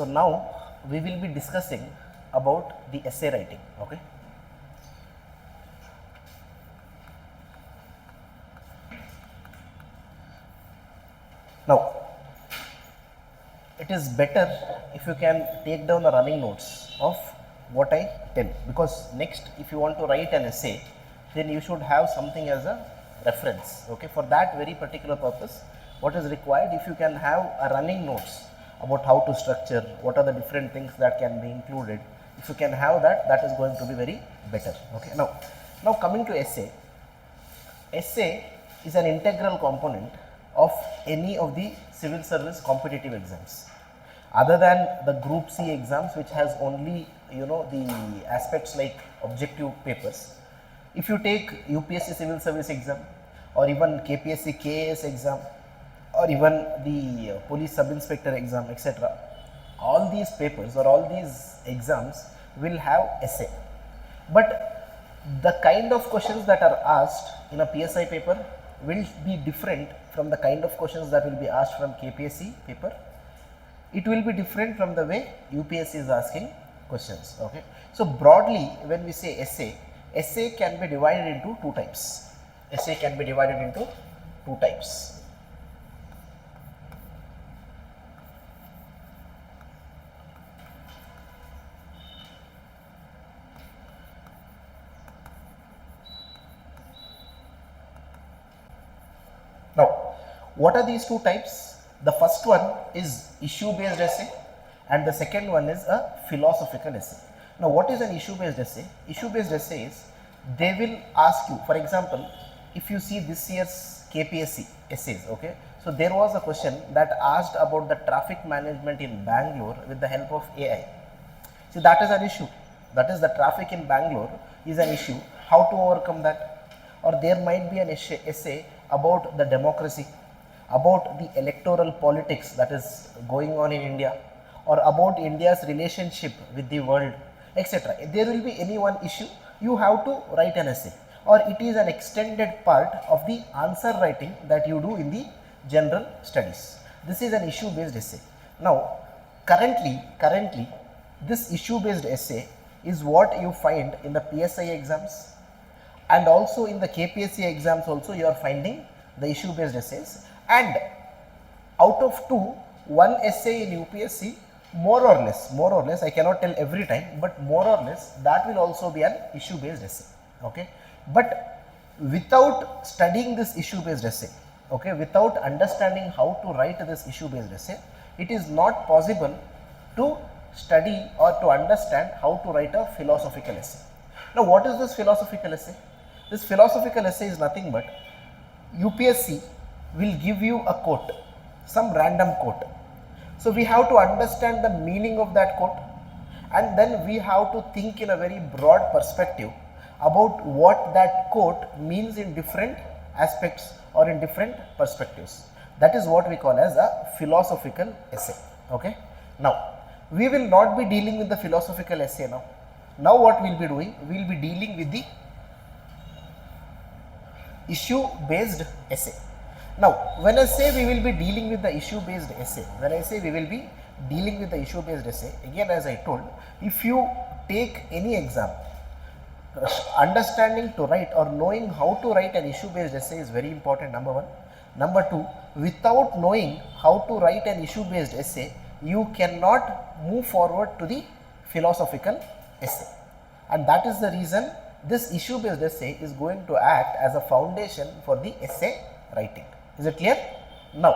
So now we will be discussing about the essay writing. Okay. Now it is better if you can take down the running notes of what I tell, because next if you want to write an essay, then you should have something as a reference. Okay. For that very particular purpose, what is required, if you can have a running notes about how to structure, what are the different things that can be included, if you can have that, that is going to be very better. Okay. Now coming to essay. Essay is an integral component of any of the civil service competitive exams, other than the group C exams, which has only the aspects like objective papers. If you take UPSC Civil Service exam, or even KPSC KAS exam, or even the police sub inspector exam, etc., all these papers or all these exams will have essay. But the kind of questions that are asked in a PSI paper will be different from the kind of questions that will be asked from KPSC paper. It will be different from the way UPSC is asking questions. Okay. So broadly, when we say essay can be divided into two types. Essay can be divided into two types. Now, what are these two types? The first one is issue based essay and the second one is a philosophical essay. Now, what is an issue based essay? Issue based essay is, they will ask you, for example, if you see this year's KPSC essays, okay, so there was a question that asked about the traffic management in Bangalore with the help of AI. See, that is an issue. That is, the traffic in Bangalore is an issue. How to overcome that? Or there might be an essay about the democracy, about the electoral politics that is going on in India, or about India's relationship with the world, etc. There will be any one issue, you have to write an essay, or it is an extended part of the answer writing that you do in the general studies. This is an issue based essay. Now currently this issue based essay is what you find in the PSI exams, and also in the KPSC exams also you are finding the issue based essays, and out of two, one essay in UPSC more or less, I cannot tell every time, but more or less that will also be an issue based essay. Okay. But without studying this issue based essay, okay, without understanding how to write this issue based essay, it is not possible to study or to understand how to write a philosophical essay. Now what is this philosophical essay? This philosophical essay is nothing but UPSC will give you a quote, some random quote. So we have to understand the meaning of that quote, and then we have to think in a very broad perspective about what that quote means in different aspects or in different perspectives. That is what we call as a philosophical essay. Okay. Now we will not be dealing with the philosophical essay now. Now what we will be doing? We will be dealing with the issue based essay. Now when I say we will be dealing with the issue based essay, again, as I told, if you take any exam, understanding to write or knowing how to write an issue based essay is very important, number one. Number two, without knowing how to write an issue based essay, you cannot move forward to the philosophical essay, and that is the reason this issue based essay is going to act as a foundation for the essay writing. Is it clear? Now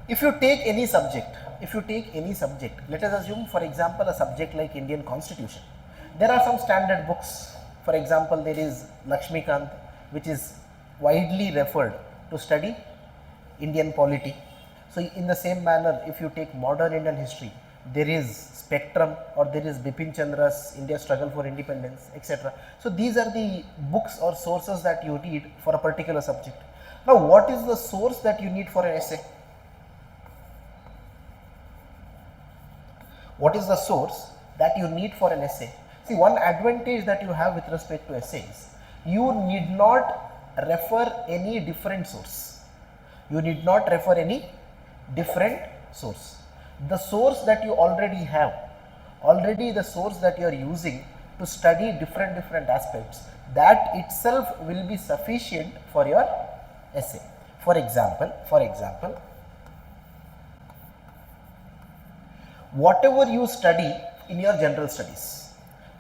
if you take any subject, let us assume, for example, a subject like Indian Constitution. There are some standard books. For example, there is Lakshmikant, which is widely referred to study Indian polity. So in the same manner, if you take modern Indian history, there is Spectrum, or there is Bipin Chandra's India Struggle for Independence, etc. So these are the books or sources that you need for a particular subject. Now what is the source that you need for an essay? What is the source that you need for an essay? See, one advantage that you have with respect to essays, you need not refer any different source. You need not refer any different source. The source that you already have, the source that you are using to study different aspects, that itself will be sufficient for your essay. For example, whatever you study in your general studies,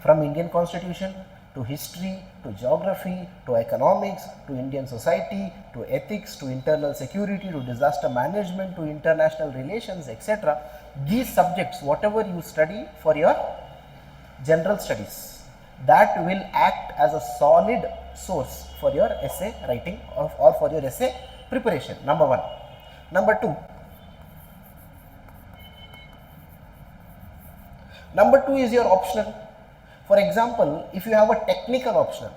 from Indian Constitution to history, to geography, to economics, to Indian society, to ethics, to internal security, to disaster management, to international relations, etc. These subjects, whatever you study for your general studies, that will act as a solid source for your essay writing or for your essay preparation, number one. Number two, is your optional. For example, if you have a technical optional,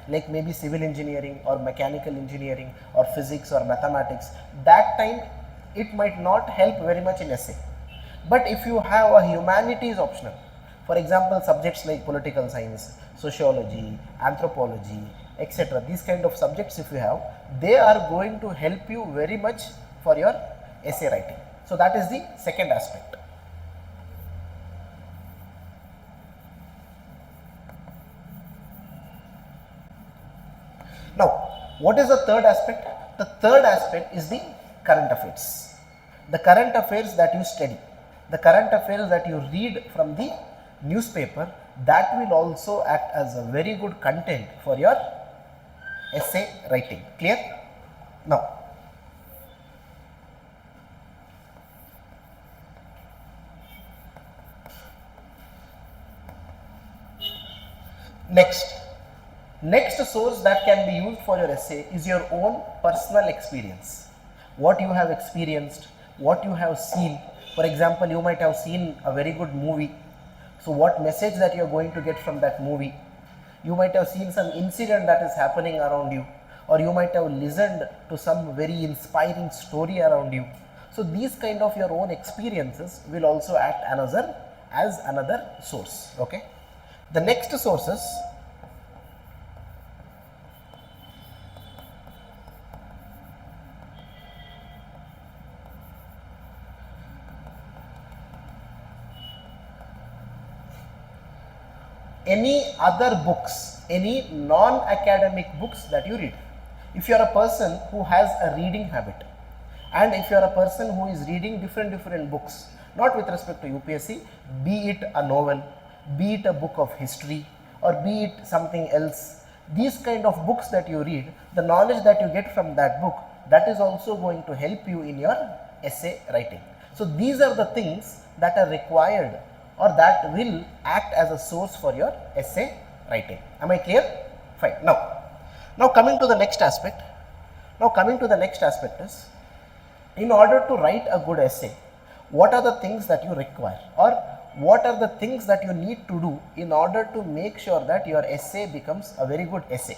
like maybe civil engineering or mechanical engineering or physics or mathematics, that time it might not help very much in essay. But if you have a humanities optional, for example, subjects like political science, sociology, anthropology, etc., these kind of subjects if you have, they are going to help you very much for your essay writing. So that is the second aspect. Now, what is the third aspect? The third aspect is the current affairs. The current affairs that you study, the current affairs that you read from the newspaper, that will also act as a very good content for your essay writing. Clear? Now, next source that can be used for your essay is your own personal experience. What you have experienced, what you have seen. For example, you might have seen a very good movie. So what message that you are going to get from that movie? You might have seen some incident that is happening around you, or you might have listened to some very inspiring story around you. So these kind of your own experiences will also act as another source. Okay. The next sources, any other books, any non-academic books that you read. If you are a person who has a reading habit, and if you are a person who is reading different books, not with respect to UPSC, be it a novel, be it a book of history, or be it something else, these kind of books that you read, the knowledge that you get from that book, that is also going to help you in your essay writing. So these are the things that are required, or that will act as a source for your essay writing. Am I clear? Fine. Now coming to the next aspect. Is, in order to write a good essay, what are the things that you require, or what are the things that you need to do in order to make sure that your essay becomes a very good essay?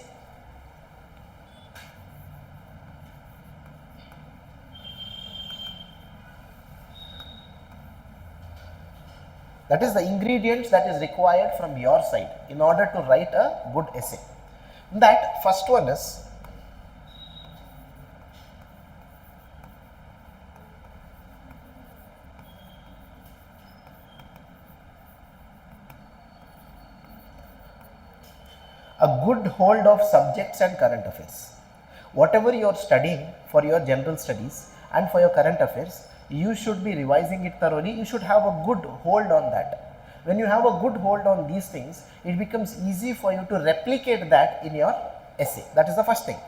That is the ingredients that is required from your side in order to write a good essay. That first one is a good hold of subjects and current affairs. Whatever you are studying for your general studies and for your current affairs, you should be revising it thoroughly. You should have a good hold on that. When you have a good hold on these things, it becomes easy for you to replicate that in your essay. That is the first thing.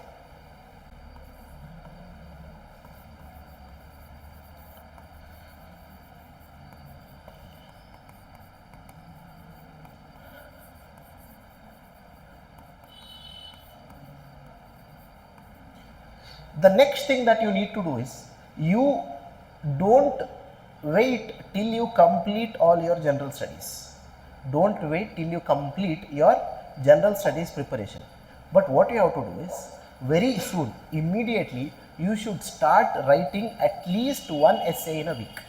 The next thing that you need to do is, you don't wait till you complete all your general studies. Don't wait till you complete your general studies preparation. But what you have to do is, very soon, immediately, you should start writing at least one essay in a week.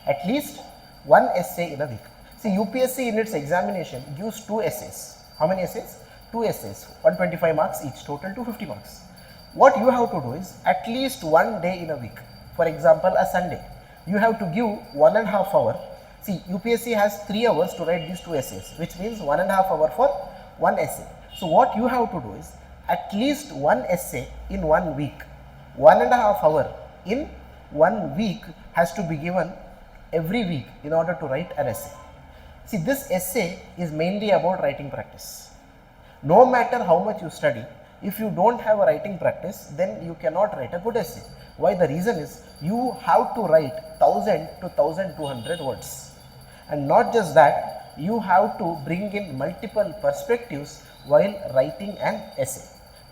At least one essay in a week. See, UPSC in its examination gives 2 essays. How many essays? 2 essays, 125 marks each, total 250 marks. What you have to do is, at least one day in a week, for example a Sunday, you have to give 1.5 hour. See, UPSC has 3 hours to write these 2 essays, which means 1.5 hour for one essay. So what you have to do is at least one essay in 1 week. 1.5 hour in 1 week has to be given every week in order to write an essay. See, this essay is mainly about writing practice. No matter how much you study, if you don't have a writing practice, then you cannot write a good essay. Why? The reason is you have to write 1000 to 1200 words. And not just that, you have to bring in multiple perspectives while writing an essay.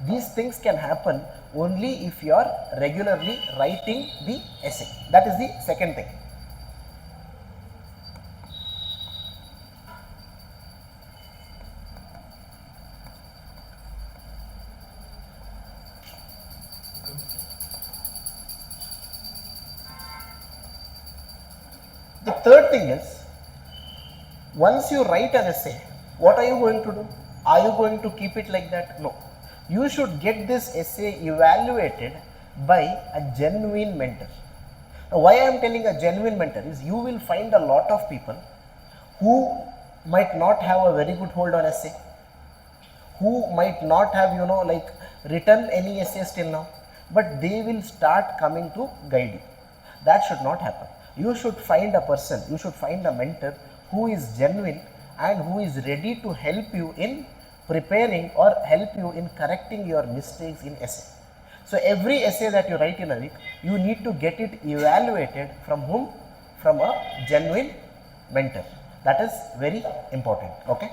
These things can happen only if you are regularly writing the essay. That is the second thing. The third thing is, once you write an essay, what are you going to do? Are you going to keep it like that? No. You should get this essay evaluated by a genuine mentor. Now, why I am telling a genuine mentor is, you will find a lot of people who might not have a very good hold on essay, who might not have, written any essays till now, but they will start coming to guide you. That should not happen. You should find a person, you should find a mentor who is genuine and who is ready to help you in preparing or help you in correcting your mistakes in essay. So every essay that you write in a week, you need to get it evaluated from whom? From a genuine mentor. That is very important. Okay.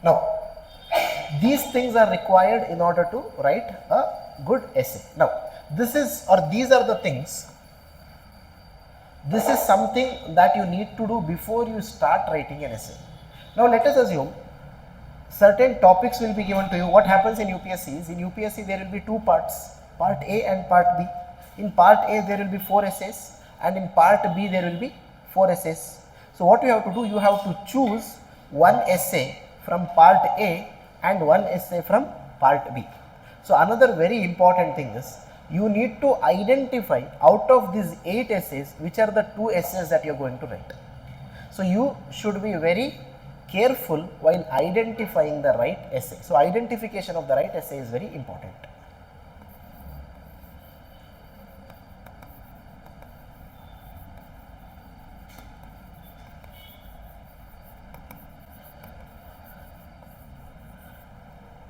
Now, these things are required in order to write a good essay. Now, these are the things. This is something that you need to do before you start writing an essay. Now, let us assume certain topics will be given to you. What happens in UPSC is, in UPSC there will be 2 parts, part A and part B. In part A there will be 4 essays and in part B there will be 4 essays. So what you have to do, you have to choose one essay from part A and one essay from part B. So another very important thing is, you need to identify out of these 8 essays which are the 2 essays that you are going to write. So you should be very careful while identifying the right essay. So identification of the right essay is very important.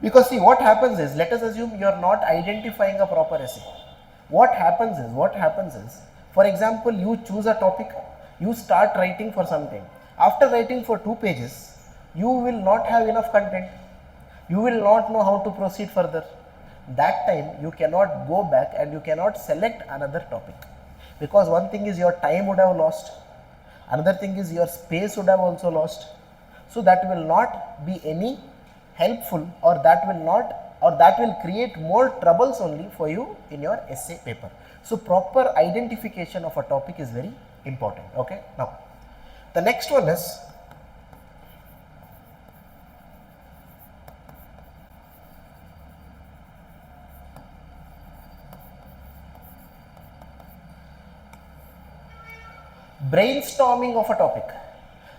Because see, what happens is, let us assume you are not identifying a proper essay. What happens is, for example, you choose a topic, you start writing for something. After writing for 2 pages, you will not have enough content. You will not know how to proceed further. That time you cannot go back and you cannot select another topic. Because one thing is, your time would have lost. Another thing is, your space would have also lost. So that will not be any helpful, or that will create more troubles only for you in your essay paper. So proper identification of a topic is very important. Okay. Now, the next one is, brainstorming of a topic.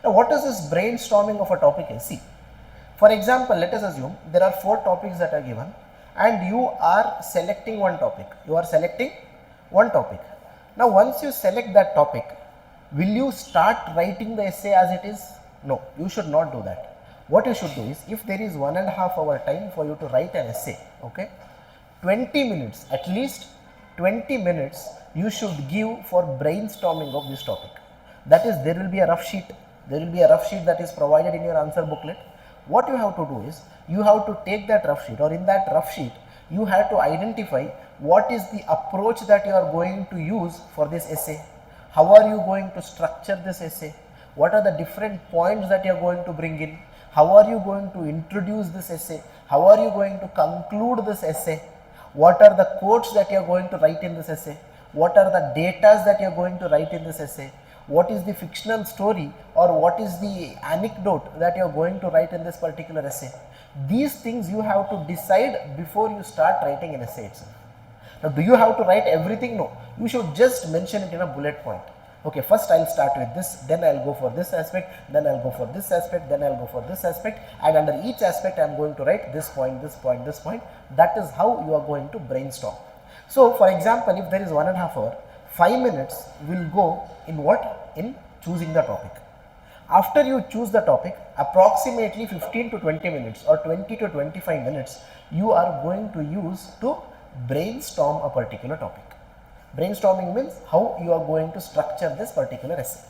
Now, what is this brainstorming of a topic is? See, for example, let us assume there are 4 topics that are given and you are selecting one topic. Now, once you select that topic, will you start writing the essay as it is? No, you should not do that. What you should do is, if there is 1.5 hour time for you to write an essay, okay, 20 minutes, at least 20 minutes you should give for brainstorming of this topic. That is, there will be a rough sheet. There will be a rough sheet that is provided in your answer booklet. What you have to do is, you have to take that rough sheet, or in that rough sheet, you have to identify what is the approach that you are going to use for this essay. How are you going to structure this essay? What are the different points that you are going to bring in? How are you going to introduce this essay? How are you going to conclude this essay? What are the quotes that you are going to write in this essay? What are the datas that you are going to write in this essay? What is the fictional story, or what is the anecdote that you are going to write in this particular essay? These things you have to decide before you start writing an essay itself. Now, do you have to write everything? No. You should just mention it in a bullet point. Okay, first I'll start with this, then I'll go for this aspect, then I'll go for this aspect, then I'll go for this aspect, and under each aspect I'm going to write this point, this point, this point. That is how you are going to brainstorm. So, for example, if there is 1.5 hours, 5 minutes will go in what? In choosing the topic. After you choose the topic, approximately 15 to 20 minutes or 20 to 25 minutes you are going to use to brainstorm a particular topic. Brainstorming means how you are going to structure this particular essay.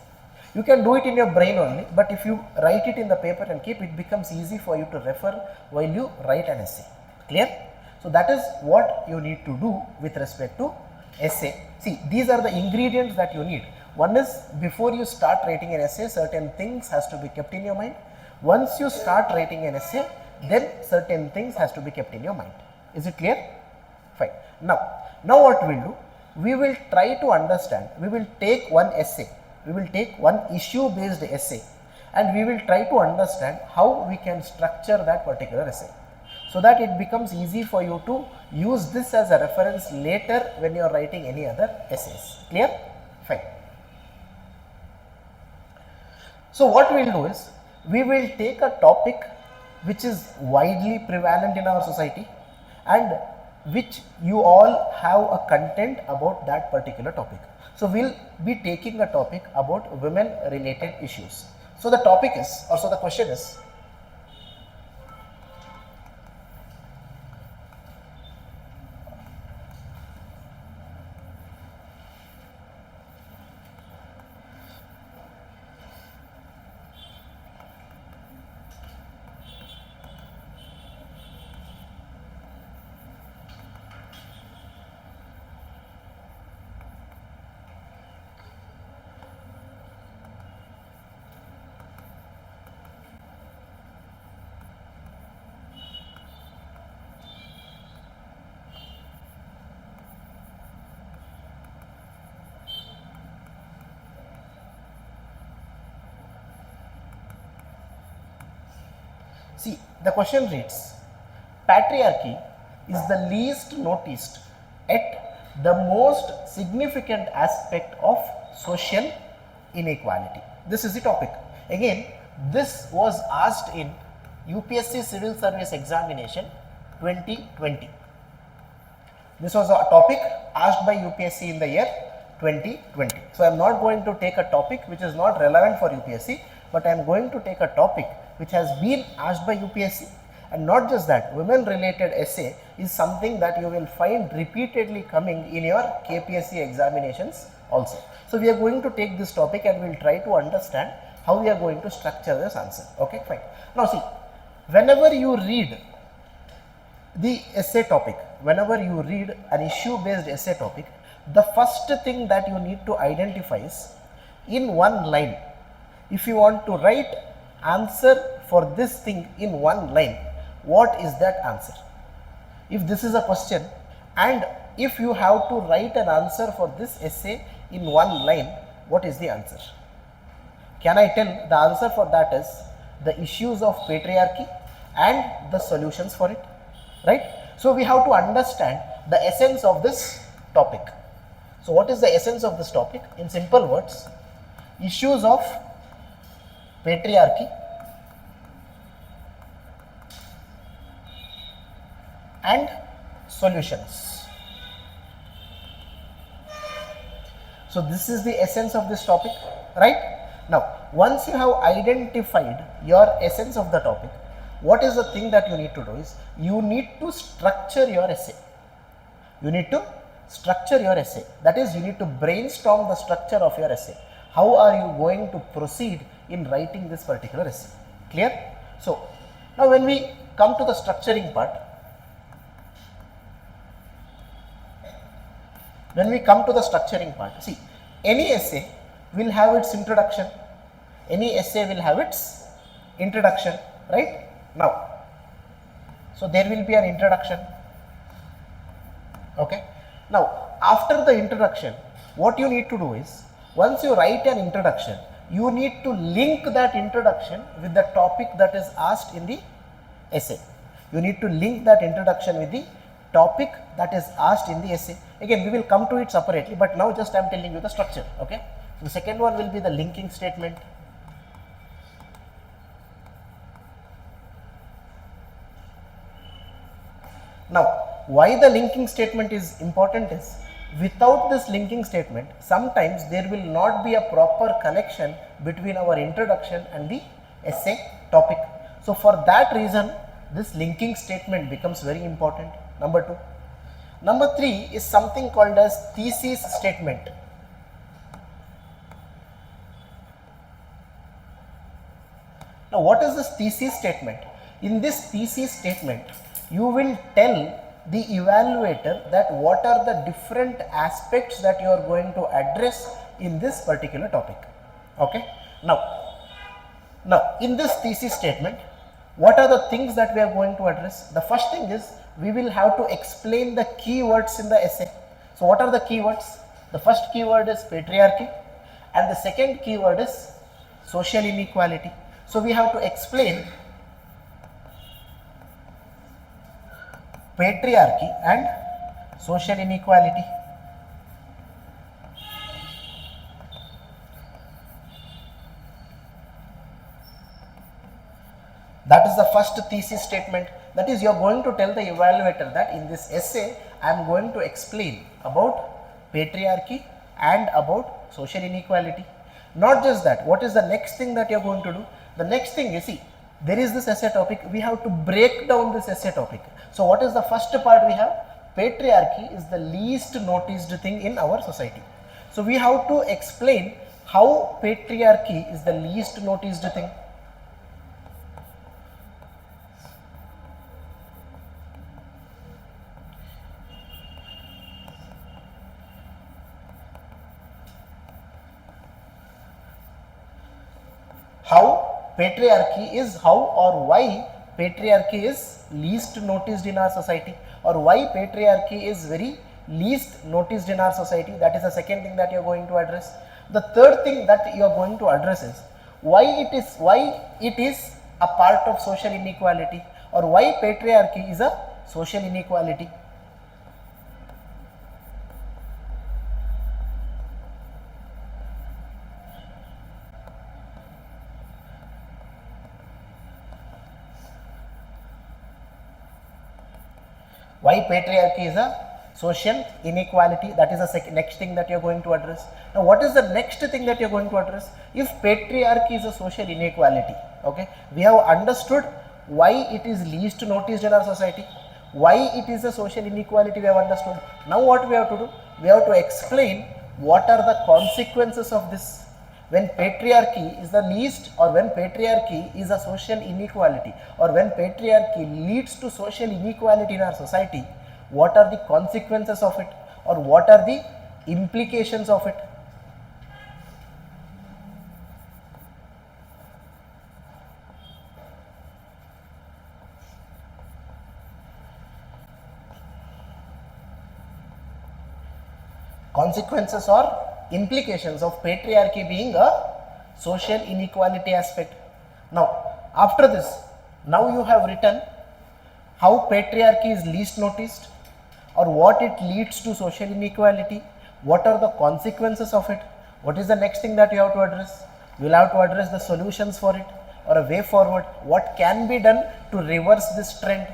You can do it in your brain only, but if you write it in the paper and keep, it becomes easy for you to refer while you write an essay. Clear? So that is what you need to do with respect to essay. See, these are the ingredients that you need. One is, before you start writing an essay, certain things has to be kept in your mind. Once you start writing an essay, then certain things has to be kept in your mind. Is it clear? Fine. Now what we'll do? We will try to understand, we will take one essay, we will take one issue based essay, and we will try to understand how we can structure that particular essay, so that it becomes easy for you to use this as a reference later when you are writing any other essays. Clear? Fine. So what we will do is, we will take a topic which is widely prevalent in our society and which you all have a content about that particular topic. So we'll be taking a topic about women related issues. So the topic is, or so the question is, see, the question reads, patriarchy is the least noticed yet the most significant aspect of social inequality. This is the topic. Again, this was asked in UPSC Civil Service examination 2020. This was a topic asked by UPSC in the year 2020. So, I am not going to take a topic which is not relevant for UPSC, but I am going to take a topic which has been asked by UPSC. And not just that, women related essay is something that you will find repeatedly coming in your KPSC examinations also. So, we are going to take this topic and we will try to understand how we are going to structure this answer. Okay, fine. Now, see, whenever you read the essay topic, whenever you read an issue based essay topic, the first thing that you need to identify is, in one line, if you want to write answer for this thing in one line, what is that answer? If this is a question and if you have to write an answer for this essay in one line, what is the answer? Can I tell? The answer for that is the issues of patriarchy and the solutions for it, right? So, we have to understand the essence of this topic. So, what is the essence of this topic? In simple words, issues of patriarchy and solutions. So, this is the essence of this topic, right? Now, once you have identified your essence of the topic, what is the thing that you need to do is, you need to structure your essay. You need to structure your essay. That is, you need to brainstorm the structure of your essay. How are you going to proceed in writing this particular essay? Clear? So, now when we come to the structuring part, see, any essay will have its introduction, right? Now, so there will be an introduction, okay. Now, after the introduction, what you need to do is, once you write an introduction, you need to link that introduction with the topic that is asked in the essay. You need to link that introduction with the topic that is asked in the essay. Again, we will come to it separately, but now just I am telling you the structure. Okay. So the second one will be the linking statement. Now, why the linking statement is important is, without this linking statement, sometimes there will not be a proper connection between our introduction and the essay topic. So, for that reason, this linking statement becomes very important. Number 2. Number 3 is something called as thesis statement. Now, what is this thesis statement? In this thesis statement, you will tell the evaluator that what are the different aspects that you are going to address in this particular topic. Okay. Now in this thesis statement, what are the things that we are going to address? The first thing is, we will have to explain the keywords in the essay. So what are the keywords? The first keyword is patriarchy and the second keyword is social inequality. So we have to explain patriarchy and social inequality. That is the first thesis statement. That is, you are going to tell the evaluator that in this essay I am going to explain about patriarchy and about social inequality. Not just that, what is the next thing that you are going to do? The next thing is, see, there is this essay topic, we have to break down this essay topic. So what is the first part we have? Patriarchy is the least noticed thing in our society. So we have to explain how patriarchy is the least noticed thing. How patriarchy is, how or why patriarchy is least noticed in our society, or why patriarchy is very least noticed in our society. That is the second thing that you are going to address. The third thing that you are going to address is why it is a part of social inequality, or why patriarchy is a social inequality. Why patriarchy is a social inequality, that is the next thing that you are going to address. Now what is the next thing that you are going to address? If patriarchy is a social inequality, okay, we have understood why it is least noticed in our society, why it is a social inequality, we have understood. Now what we have to do? We have to explain what are the consequences of this. When patriarchy is the least, or when patriarchy is a social inequality, or when patriarchy leads to social inequality in our society, what are the consequences of it, or what are the implications of it? Consequences or implications of patriarchy being a social inequality aspect. Now after this, now you have written how patriarchy is least noticed, or what it leads to social inequality, what are the consequences of it, what is the next thing that you have to address? You will have to address the solutions for it, or a way forward, what can be done to reverse this trend.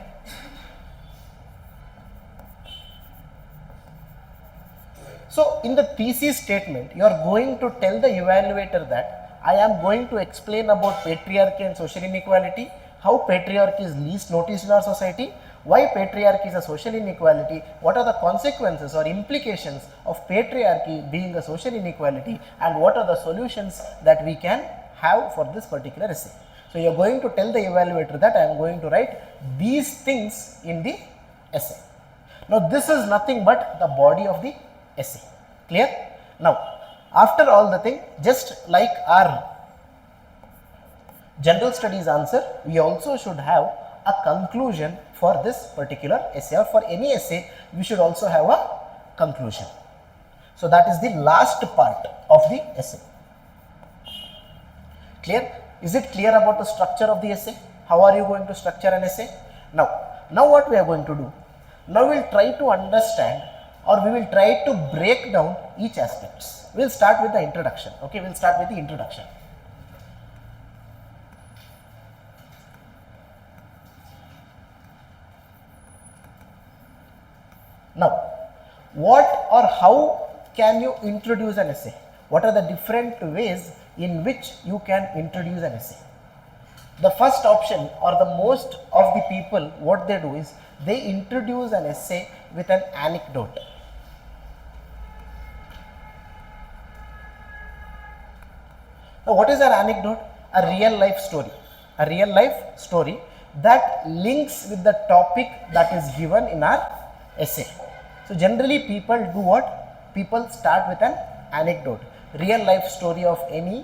So in the thesis statement, you are going to tell the evaluator that I am going to explain about patriarchy and social inequality, how patriarchy is least noticed in our society, why patriarchy is a social inequality, what are the consequences or implications of patriarchy being a social inequality, and what are the solutions that we can have for this particular essay. So you are going to tell the evaluator that I am going to write these things in the essay. Now this is nothing but the body of the essay. Clear? Now after all the thing, just like our general studies answer, we also should have a conclusion for this particular essay, or for any essay we should also have a conclusion. So that is the last part of the essay. Clear? Is it clear about the structure of the essay? How are you going to structure an essay? Now what we are going to do? Now we will try to understand, or we will try to break down each aspects. We will start with the introduction. Okay, we will start with the introduction. Now, what or how can you introduce an essay? What are the different ways in which you can introduce an essay? The first option, or the most of the people, what they do is they introduce an essay with an anecdote. Now, what is an anecdote? A real life story. A real life story that links with the topic that is given in our essay. So, generally people do what? People start with an anecdote, real life story of any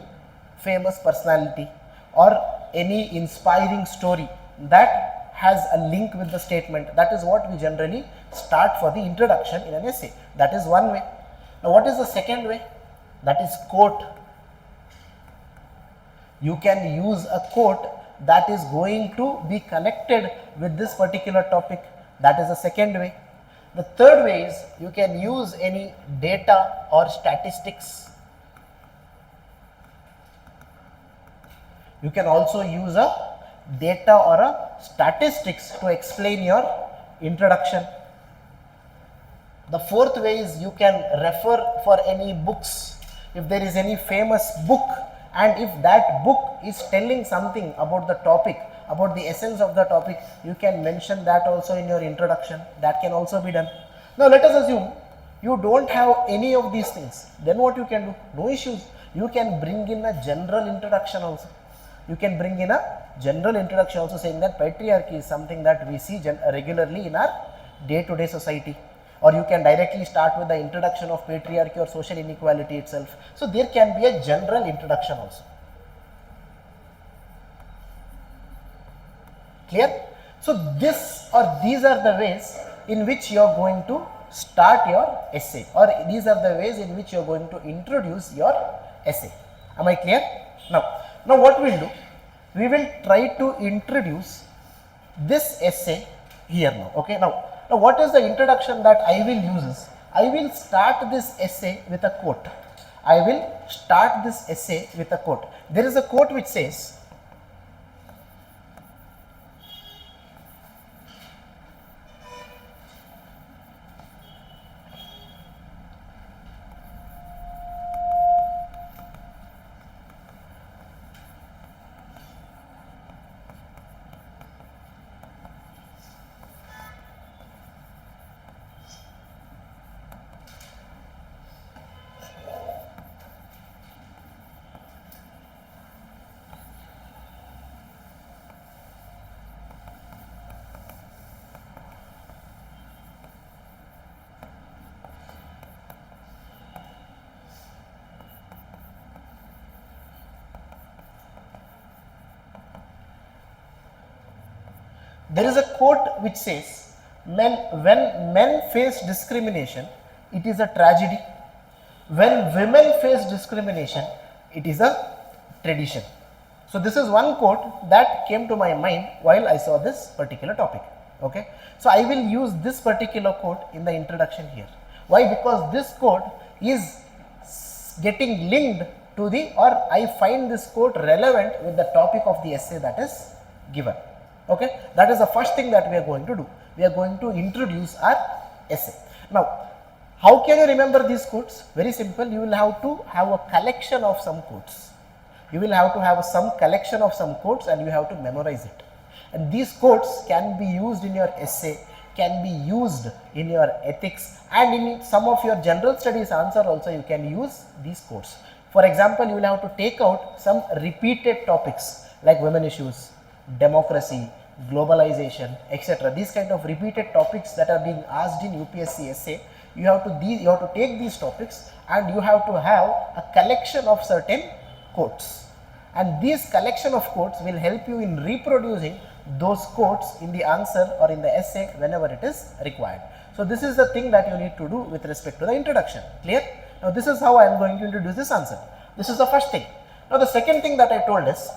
famous personality or any inspiring story that has a link with the statement. That is what we generally start for the introduction in an essay. That is one way. Now, what is the second way? That is quote. You can use a quote that is going to be connected with this particular topic. That is the second way. The third way is you can use any data or statistics. You can also use a data or a statistics to explain your introduction. The fourth way is you can refer for any books. If there is any famous book, and if that book is telling something about the topic, about the essence of the topic, you can mention that also in your introduction. That can also be done. Now, let us assume you don't have any of these things. Then what you can do? No issues. You can bring in a general introduction also. You can bring in a general introduction also, saying that patriarchy is something that we see regularly in our day-to-day society. Or you can directly start with the introduction of patriarchy or social inequality itself. So, there can be a general introduction also. Clear? So, this or these are the ways in which you are going to start your essay, or these are the ways in which you are going to introduce your essay. Am I clear? Now what we will do? We will try to introduce this essay here now. Okay. Now what is the introduction that I will use is, I will start this essay with a quote. I will start this essay with a quote. There is a quote which says, there is a quote which says, when men face discrimination, it is a tragedy. When women face discrimination, it is a tradition. So, this is one quote that came to my mind while I saw this particular topic. Okay. So, I will use this particular quote in the introduction here. Why? Because this quote is getting linked to the, or I find this quote relevant with the topic of the essay that is given. Okay, that is the first thing that we are going to do. We are going to introduce our essay. Now, how can you remember these quotes? Very simple. You will have to have a collection of some quotes. You will have to have some collection of some quotes and you have to memorize it. And these quotes can be used in your essay, can be used in your ethics, and in some of your general studies answer also you can use these quotes. For example, you will have to take out some repeated topics like women issues, democracy, globalization, etc. These kind of repeated topics that are being asked in UPSC essay, you have to take these topics and you have to have a collection of certain quotes, and these collection of quotes will help you in reproducing those quotes in the answer or in the essay whenever it is required. So, this is the thing that you need to do with respect to the introduction. Clear? Now, this is how I am going to introduce this answer. This is the first thing. Now, the second thing that I told is,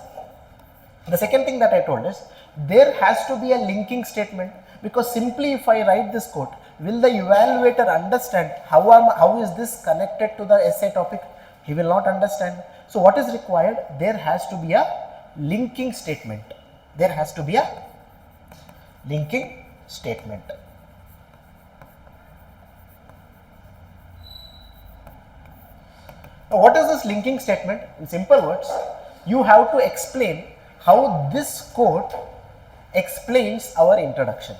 there has to be a linking statement. Because simply if I write this quote, will the evaluator understand how is this connected to the essay topic? He will not understand. So what is required? There has to be a linking statement. There has to be a linking statement. Now what is this linking statement? In simple words, you have to explain how this quote explains our introduction.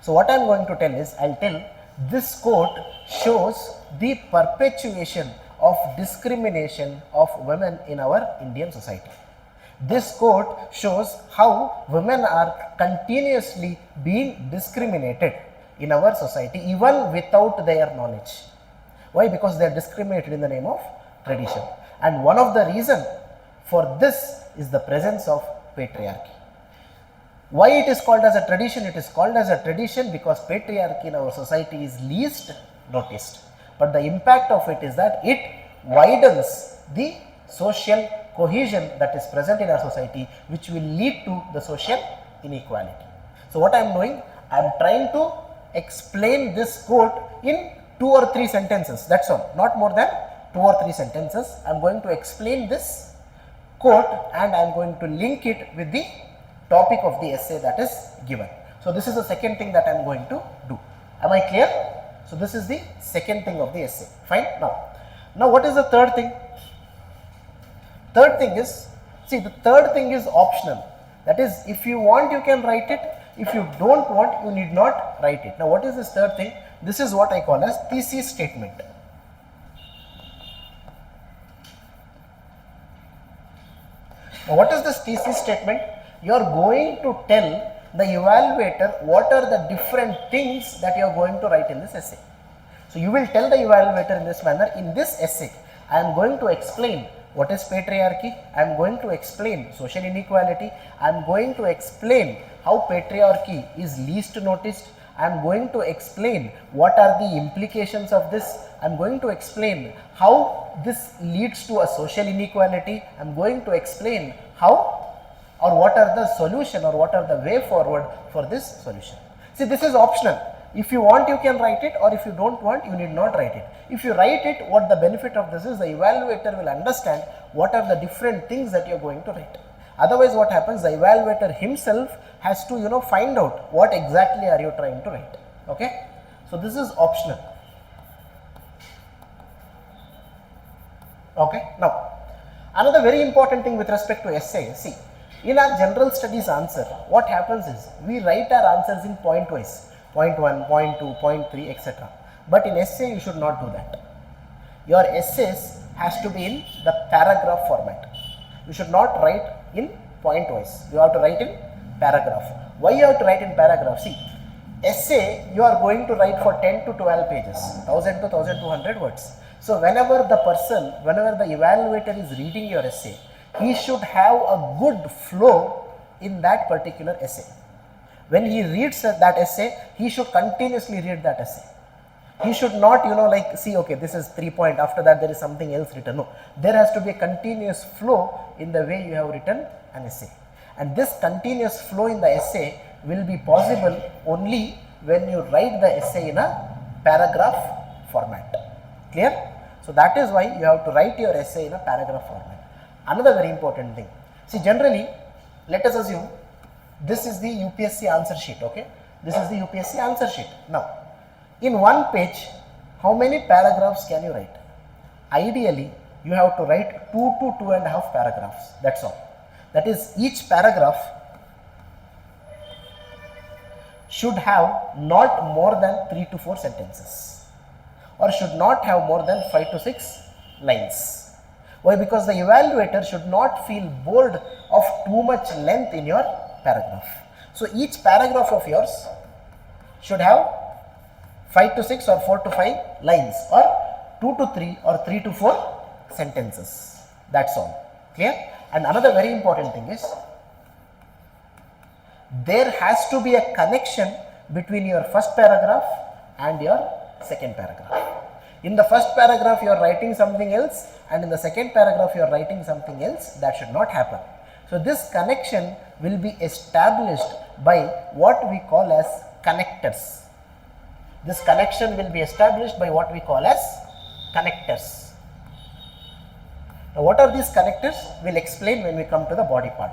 So what I am going to tell is, I will tell this quote shows the perpetuation of discrimination of women in our Indian society. This quote shows how women are continuously being discriminated in our society even without their knowledge. Why? Because they are discriminated in the name of tradition. And one of the reasons for this is the presence of patriarchy. Why it is called as a tradition? It is called as a tradition because patriarchy in our society is least noticed. But the impact of it is that it widens the social cohesion that is present in our society, which will lead to the social inequality. So what I am doing? I am trying to explain this quote in 2 or 3 sentences. That's all. Not more than 2 or 3 sentences. I am going to explain this quote and I am going to link it with the topic of the essay that is given. So this is the second thing that I am going to do. Am I clear? So this is the second thing of the essay. Fine. Now what is the third thing? Third thing is, see, the third thing is optional. That is, if you want, you can write it. If you don't want, you need not write it. Now what is this third thing? This is what I call as thesis statement. Now what is this thesis statement? You are going to tell the evaluator what are the different things that you are going to write in this essay. So you will tell the evaluator in this manner, in this essay, I am going to explain what is patriarchy, I am going to explain social inequality, I am going to explain how patriarchy is least noticed, I am going to explain what are the implications of this, I am going to explain how this leads to a social inequality, I am going to explain how or what are the solution or what are the way forward for this solution. See, this is optional. If you want, you can write it, or if you don't want, you need not write it. If you write it, what the benefit of this is, the evaluator will understand what are the different things that you are going to write. Otherwise what happens, the evaluator himself has to find out what exactly are you trying to write. Okay. So this is optional. Okay. Now another very important thing with respect to essay, see, in our general studies answer, what happens is we write our answers in point wise, point 1, point 2, point 3, etc. But in essay you should not do that. Your essays has to be in the paragraph format. You should not write in point wise. You have to write in paragraph. Why you have to write in paragraph? See, essay you are going to write for 10 to 12 pages, 1000 to 1200 words. So whenever the evaluator is reading your essay, he should have a good flow in that particular essay. When he reads that essay, he should continuously read that essay. He should not, like, see, okay, this is 3 point, after that there is something else written. No, there has to be a continuous flow in the way you have written an essay. And this continuous flow in the essay will be possible only when you write the essay in a paragraph format. Clear? So that is why you have to write your essay in a paragraph format. Another very important thing, see, generally, let us assume this is the UPSC answer sheet, okay? This is the UPSC answer sheet. Now, in one page, how many paragraphs can you write? Ideally, you have to write 2 to 2.5 paragraphs, that's all. That is, each paragraph should have not more than 3 to 4 sentences, or should not have more than 5 to 6 lines. Why? Because the evaluator should not feel bored of too much length in your paragraph. So each paragraph of yours should have 5 to 6 or 4 to 5 lines, or 2 to 3 or 3 to 4 sentences. That's all. Clear? And another very important thing is, there has to be a connection between your first paragraph and your second paragraph. In the first paragraph you are writing something else, and in the second paragraph you are writing something else. That should not happen. So this connection will be established by what we call as connectors. This connection will be established by what we call as connectors. Now, what are these connectors? We'll explain when we come to the body part.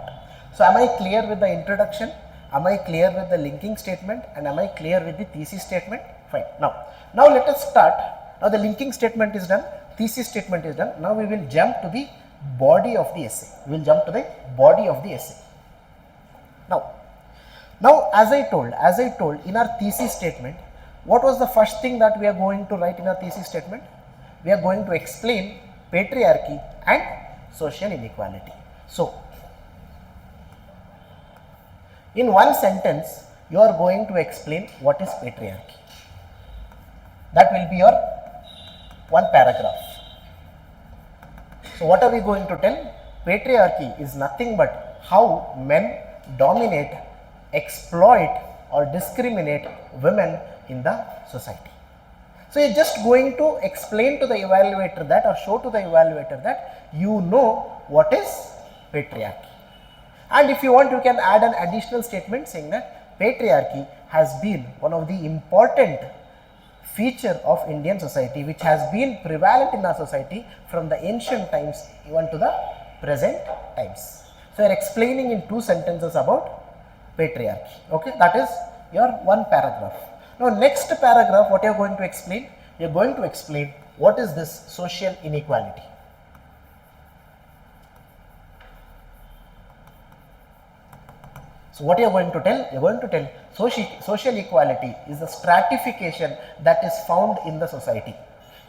So, am I clear with the introduction? Am I clear with the linking statement? And am I clear with the thesis statement? Fine. Now let us start. Now, the linking statement is done, thesis statement is done. Now, we will jump to the body of the essay. We will jump to the body of the essay. Now, as I told in our thesis statement, what was the first thing that we are going to write in our thesis statement? We are going to explain patriarchy and social inequality. So, in one sentence, you are going to explain what is patriarchy. That will be your one paragraph. So, what are we going to tell? Patriarchy is nothing but how men dominate, exploit or discriminate women in the society. So, you are just going to explain to the evaluator that, or show to the evaluator that you know what is patriarchy. And if you want, you can add an additional statement saying that patriarchy has been one of the important feature of Indian society, which has been prevalent in our society from the ancient times even to the present times. So, you are explaining in 2 sentences about patriarchy. Okay, that is your one paragraph. Now, next paragraph, what you are going to explain? You are going to explain what is this social inequality. So, what you are going to tell? You are going to tell social equality is the stratification that is found in the society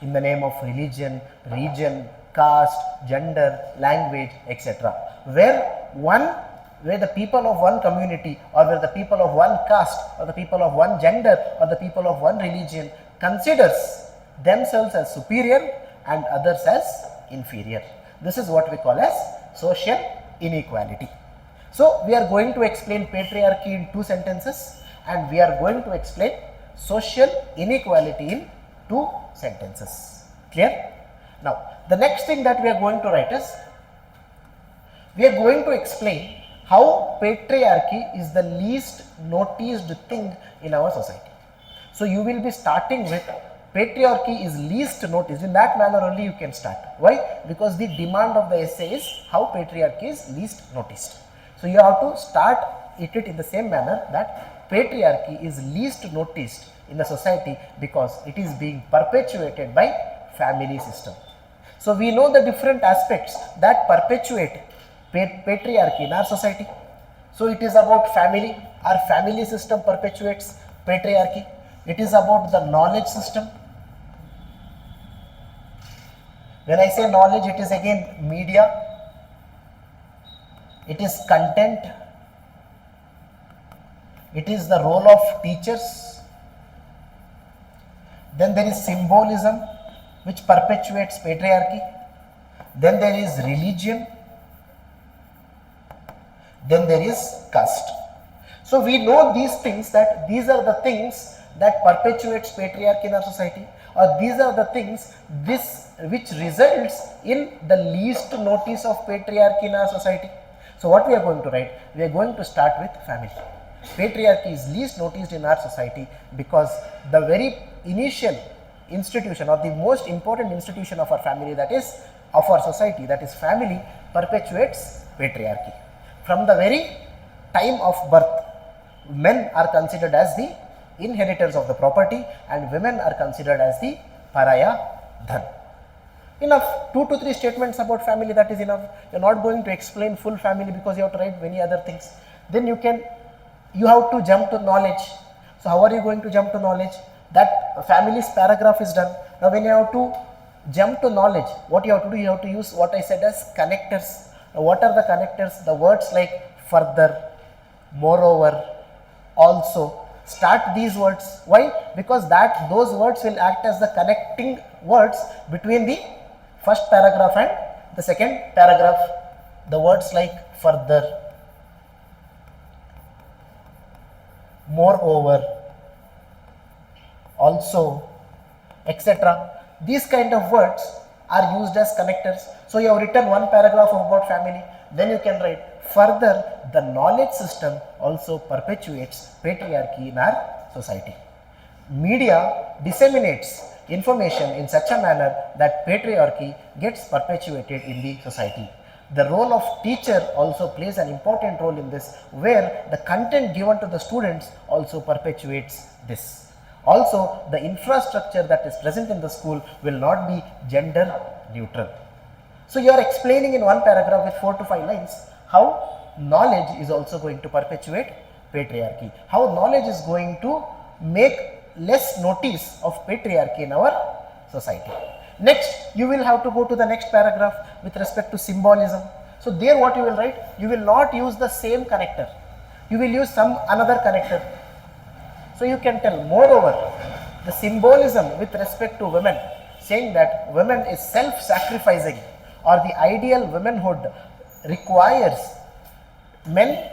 in the name of religion, region, caste, gender, language, etc. Where the people of one community, or where the people of one caste, or the people of one gender, or the people of one religion considers themselves as superior and others as inferior. This is what we call as social inequality. So, we are going to explain patriarchy in 2 sentences, and we are going to explain social inequality in 2 sentences. Clear? Now, the next thing that we are going to write is, we are going to explain how patriarchy is the least noticed thing in our society. So, you will be starting with patriarchy is least noticed. In that manner only you can start. Why? Because the demand of the essay is how patriarchy is least noticed. So, you have to start it in the same manner that patriarchy is least noticed in the society because it is being perpetuated by family system. So, we know the different aspects that perpetuate patriarchy in our society. So, it is about family. Our family system perpetuates patriarchy. It is about the knowledge system. When I say knowledge, it is again media. It is content. It is the role of teachers. Then there is symbolism, which perpetuates patriarchy. Then there is religion. Then there is caste. So, we know these things, that these are the things that perpetuates patriarchy in our society, or these are the things which results in the least notice of patriarchy in our society. So, what we are going to write? We are going to start with family. Patriarchy is least noticed in our society because the very initial institution, or the most important institution of our family, that is of our society, that is family, perpetuates patriarchy. From the very time of birth, men are considered as the inheritors of the property and women are considered as the paraya dhan. Enough, 2 to 3 statements about family, that is enough. You are not going to explain full family because you have to write many other things. Then you have to jump to knowledge. So, how are you going to jump to knowledge? That family's paragraph is done. Now, when you have to jump to knowledge, what you have to do? You have to use what I said as connectors. Now, what are the connectors? The words like further, moreover, also. Start these words. Why? Because those words will act as the connecting words between the first paragraph and the second paragraph. The words like further, moreover, also, etc. These kind of words are used as connectors. So, you have written one paragraph about family. Then you can write further the knowledge system also perpetuates patriarchy in our society. Media disseminates information in such a manner that patriarchy gets perpetuated in the society. The role of teacher also plays an important role in this, where the content given to the students also perpetuates this. Also, the infrastructure that is present in the school will not be gender neutral. So, you are explaining in one paragraph with 4 to 5 lines how knowledge is also going to perpetuate patriarchy, how knowledge is going to make less notice of patriarchy in our society. Next, you will have to go to the next paragraph with respect to symbolism. So, there what you will write, you will not use the same connector, you will use some another connector. So, you can tell moreover the symbolism with respect to women, saying that women is self-sacrificing, or the ideal womanhood requires men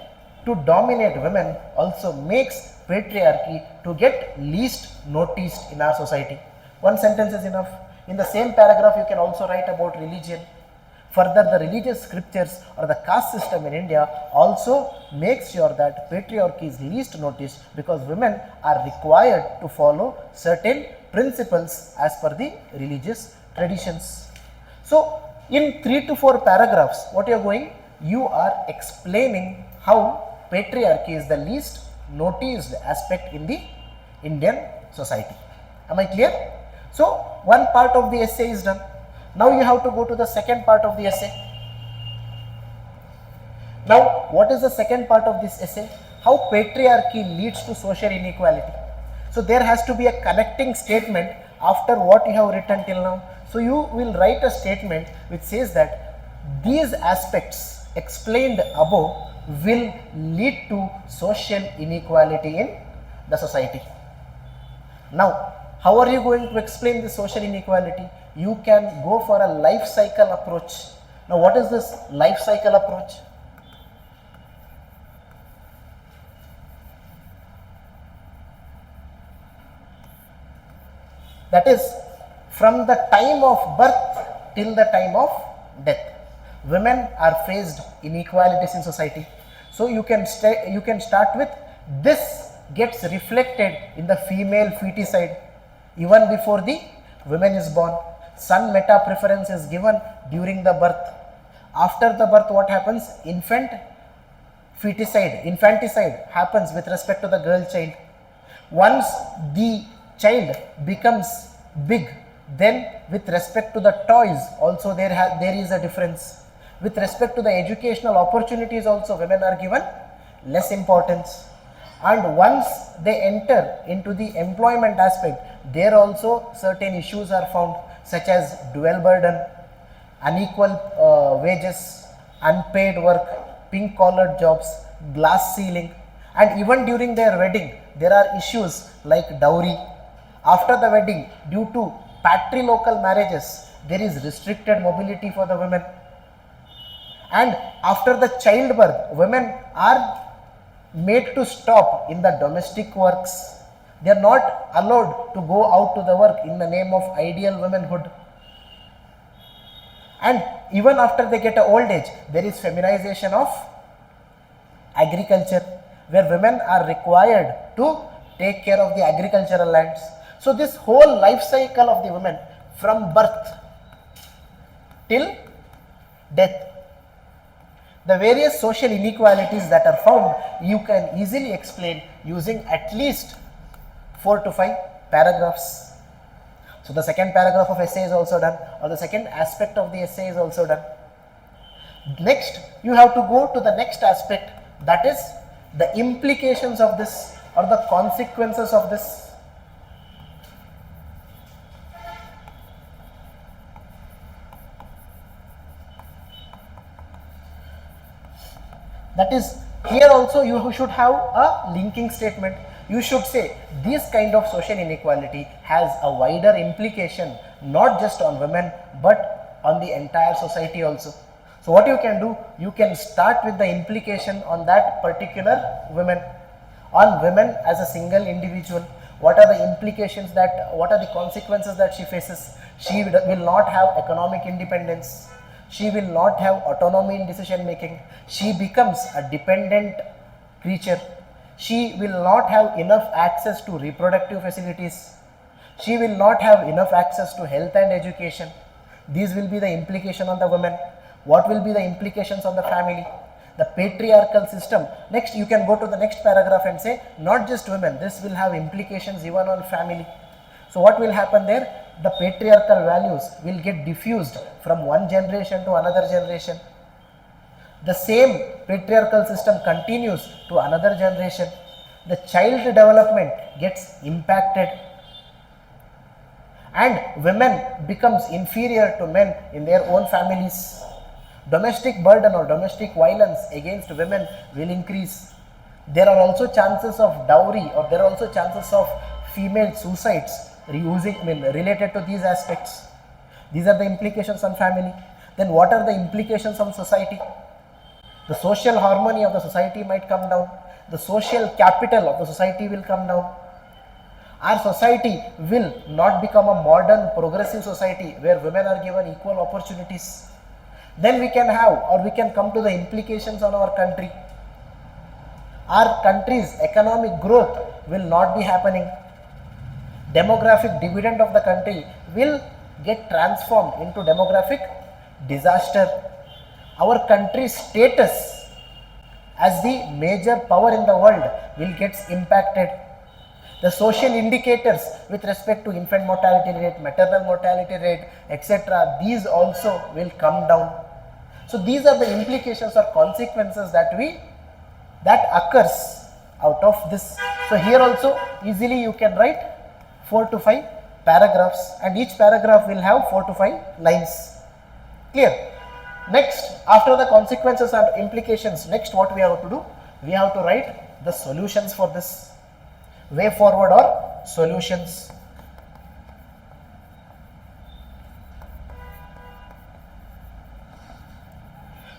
to dominate women, also makes patriarchy to get least noticed in our society. One sentence is enough. In the same paragraph, you can also write about religion. Further, the religious scriptures or the caste system in India also makes sure that patriarchy is least noticed, because women are required to follow certain principles as per the religious traditions. So, in 3 to 4 paragraphs, what you are going, you are explaining how patriarchy is the least noticed aspect in the Indian society. Am I clear? So, one part of the essay is done. Now, you have to go to the second part of the essay. Now, what is the second part of this essay? How patriarchy leads to social inequality. So, there has to be a connecting statement after what you have written till now. So, you will write a statement which says that these aspects explained above will lead to social inequality in the society. Now, how are you going to explain the social inequality? You can go for a life cycle approach. Now, what is this life cycle approach? That is, from the time of birth till the time of death, women are faced inequalities in society. So, you can start with this gets reflected in the female feticide even before the woman is born. Son meta preference is given during the birth. After the birth, what happens? Infanticide happens with respect to the girl child. Once the child becomes big, then with respect to the toys also there is a difference. With respect to the educational opportunities also, women are given less importance. And once they enter into the employment aspect, there also certain issues are found, such as dual burden, unequal wages, unpaid work, pink collared jobs, glass ceiling, and even during their wedding there are issues like dowry. After the wedding, due to patrilocal marriages, there is restricted mobility for the women. And after the childbirth, women are made to stop in the domestic works. They are not allowed to go out to the work in the name of ideal womanhood. And even after they get an old age, there is feminization of agriculture, where women are required to take care of the agricultural lands. So, this whole life cycle of the women from birth till death, the various social inequalities that are found, you can easily explain using at least 4 to 5 paragraphs. So, the second paragraph of essay is also done, or the second aspect of the essay is also done. Next, you have to go to the next aspect, that is the implications of this or the consequences of this. That is, here also you should have a linking statement. You should say this kind of social inequality has a wider implication, not just on women but on the entire society also. So, what you can do, you can start with the implication on that particular woman, on women as a single individual. What are the implications what are the consequences that she faces? She will not have economic independence. She will not have autonomy in decision making. She becomes a dependent creature. She will not have enough access to reproductive facilities. She will not have enough access to health and education. These will be the implication on the women. What will be the implications on the family? The patriarchal system. Next, you can go to the next paragraph and say, not just women, this will have implications even on family. So what will happen there? The patriarchal values will get diffused from one generation to another generation. The same patriarchal system continues to another generation. The child development gets impacted, and women becomes inferior to men in their own families. Domestic burden or domestic violence against women will increase. There are also chances of dowry, or there are also chances of female suicides related to these aspects. These are the implications on family. Then what are the implications on society? The social harmony of the society might come down. The social capital of the society will come down. Our society will not become a modern progressive society where women are given equal opportunities. Then we can have, or we can come to the implications on our country. Our country's economic growth will not be happening. Demographic dividend of the country will get transformed into demographic disaster. Our country's status as the major power in the world will get impacted. The social indicators with respect to infant mortality rate, maternal mortality rate, etc., these also will come down. So these are the implications or consequences that occurs out of this. So here also easily you can write 4 to 5 paragraphs, and each paragraph will have 4 to 5 lines. Clear? Next, after the consequences and implications, next what we have to do? We have to write the solutions for this. Way forward or solutions.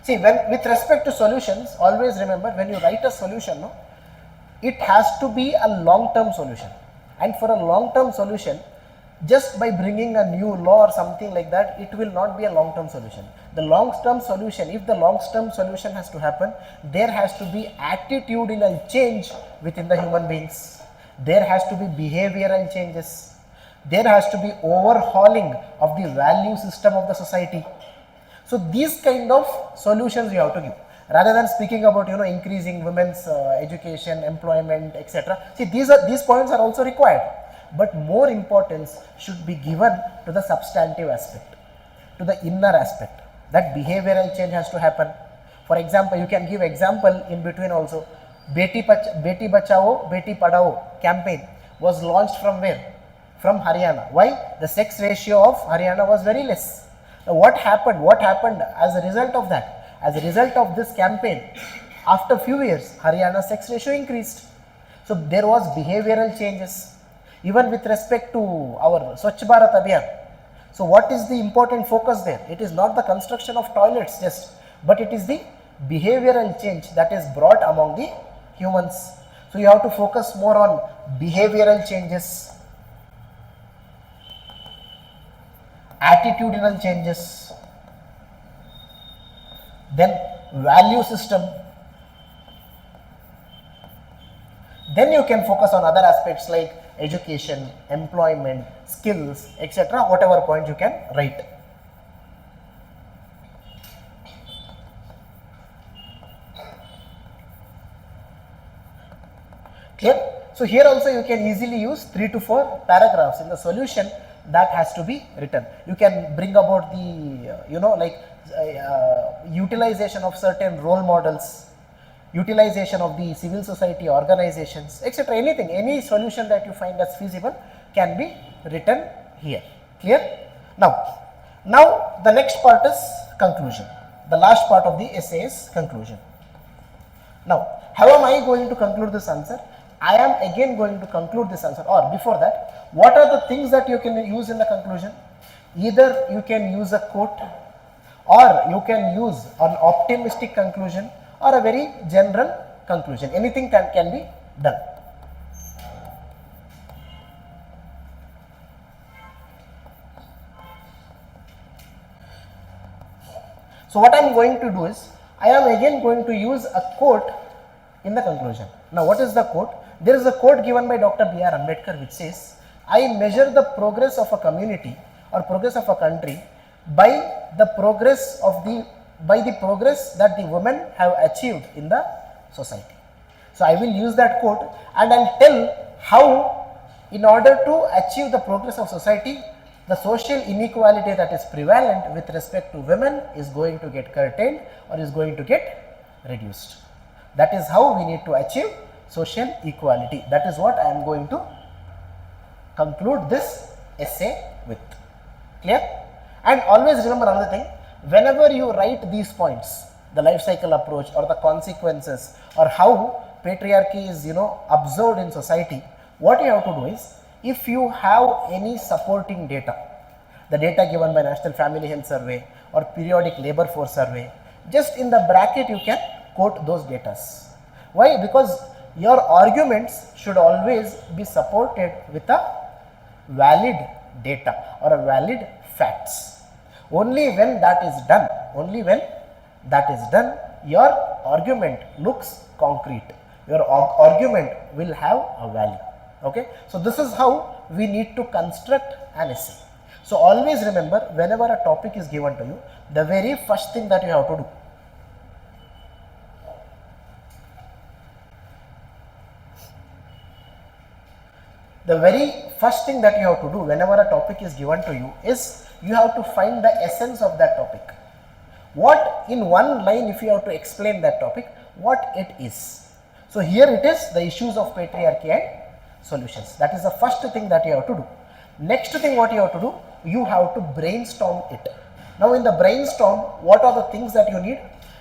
See, with respect to solutions, always remember, when you write a solution, it has to be a long-term solution. And for a long-term solution, just by bringing a new law or something like that, it will not be a long-term solution. The long-term solution, if the long-term solution has to happen, there has to be attitudinal change within the human beings. There has to be behavioral changes. There has to be overhauling of the value system of the society. So these kind of solutions you have to give, rather than speaking about increasing women's education, employment, etc. See, these points are also required, but more importance should be given to the substantive aspect, to the inner aspect. That behavioral change has to happen. For example, you can give example in between also. Beti Bachao, Beti Padhao campaign was launched from where? From Haryana. Why? The sex ratio of Haryana was very less. Now what happened? What happened as a result of that? As a result of this campaign, after few years, Haryana's sex ratio increased. So there was behavioral changes. Even with respect to our Swachh Bharat Abhiyan. So what is the important focus there? It is not the construction of toilets just, but it is the behavioral change that is brought among the humans. So you have to focus more on behavioral changes, attitudinal changes, then value system. Then you can focus on other aspects like education, employment, skills, etc. Whatever point you can write. Clear? So here also you can easily use 3 to 4 paragraphs in the solution that has to be written. You can bring about the utilization of certain role models, utilization of the civil society organizations, etc. Anything, any solution that you find as feasible can be written here. Clear? Now the next part is conclusion. The last part of the essay is conclusion. Now, how am I going to conclude this answer? I am again going to conclude this answer, or before that, what are the things that you can use in the conclusion? Either you can use a quote, or you can use an optimistic conclusion, or a very general conclusion. Anything can be done. So what I am going to do is, I am again going to use a quote in the conclusion. Now what is the quote? There is a quote given by Dr. B.R. Ambedkar which says, I measure the progress of a community or progress of a country by the progress that the women have achieved in the society. So I will use that quote and I will tell how, in order to achieve the progress of society, the social inequality that is prevalent with respect to women is going to get curtailed or is going to get reduced. That is how we need to achieve social equality. That is what I am going to conclude this essay with. Clear? And always remember another thing, whenever you write these points, the life cycle approach or the consequences or how patriarchy is observed in society, what you have to do is, if you have any supporting data, the data given by National Family Health Survey or periodic labor force survey, just in the bracket you can quote those datas. Why? Because your arguments should always be supported with a valid data or a valid facts. Only when that is done, your argument looks concrete. Your argument will have a value. Okay. So this is how we need to construct an essay. So always remember, whenever a topic is given to you, the very first thing that you have to do, whenever a topic is given to you is, you have to find the essence of that topic. What, in one line, if you have to explain that topic, what it is. So here it is, the issues of patriarchy and solutions. That is the first thing that you have to do. Next thing what you have to do, you have to brainstorm it. Now in the brainstorm, what are the things that you need?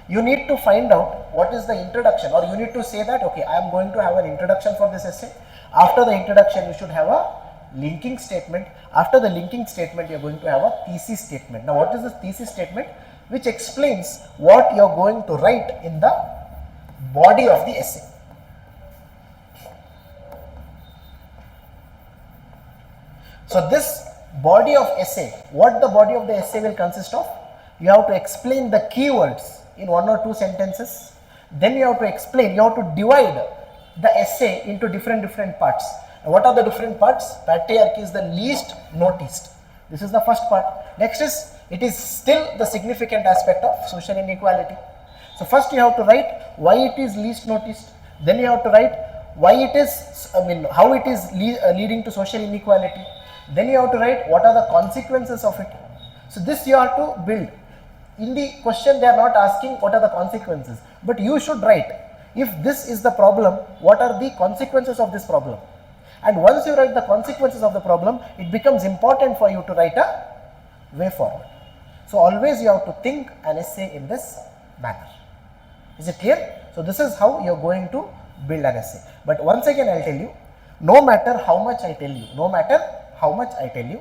You need to find out what is the introduction, or you need to say that, okay, I am going to have an introduction for this essay. After the introduction, you should have a linking statement. After the linking statement, you are going to have a thesis statement. Now what is the thesis statement? Which explains what you are going to write in the body of the essay. So this body of essay, what the body of the essay will consist of? You have to explain the keywords in 1 or 2 sentences. Then you have to explain, you have to divide the essay into different parts. And what are the different parts? Patriarchy is the least noticed. This is the first part. Next is, it is still the significant aspect of social inequality. So first you have to write why it is least noticed. Then you have to write why it is, how it is leading to social inequality. Then you have to write what are the consequences of it. So this you have to build. In the question they are not asking what are the consequences, but you should write, if this is the problem, what are the consequences of this problem. And once you write the consequences of the problem, it becomes important for you to write a way forward. So always you have to think an essay in this manner. Is it clear? So this is how you are going to build an essay. But once again I will tell you, no matter how much I tell you,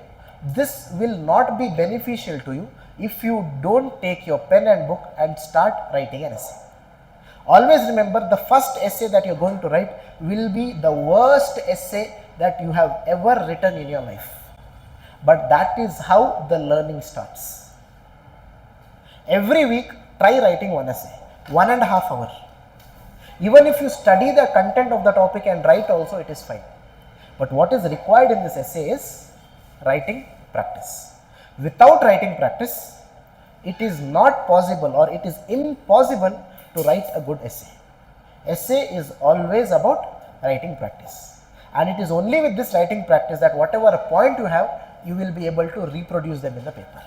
this will not be beneficial to you if you don't take your pen and book and start writing an essay. Always remember, the first essay that you are going to write will be the worst essay that you have ever written in your life. But that is how the learning starts. Every week, try writing one essay, 1.5 hours. Even if you study the content of the topic and write also, it is fine. But what is required in this essay is writing practice. Without writing practice, it is not possible or it is impossible to write a good essay. Essay is always about writing practice. And it is only with this writing practice that whatever point you have, you will be able to reproduce them in the paper.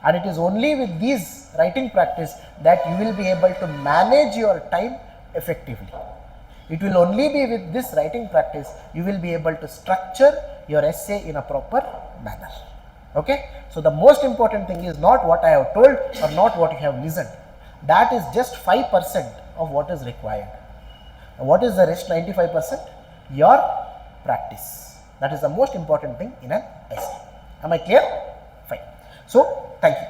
And it is only with these writing practice that you will be able to manage your time effectively. It will only be with this writing practice you will be able to structure your essay in a proper manner. Okay? So the most important thing is not what I have told or not what you have listened. That is just 5% of what is required. And what is the rest 95%? Your practice. That is the most important thing in an essay. Am I clear? Fine. So, thank you.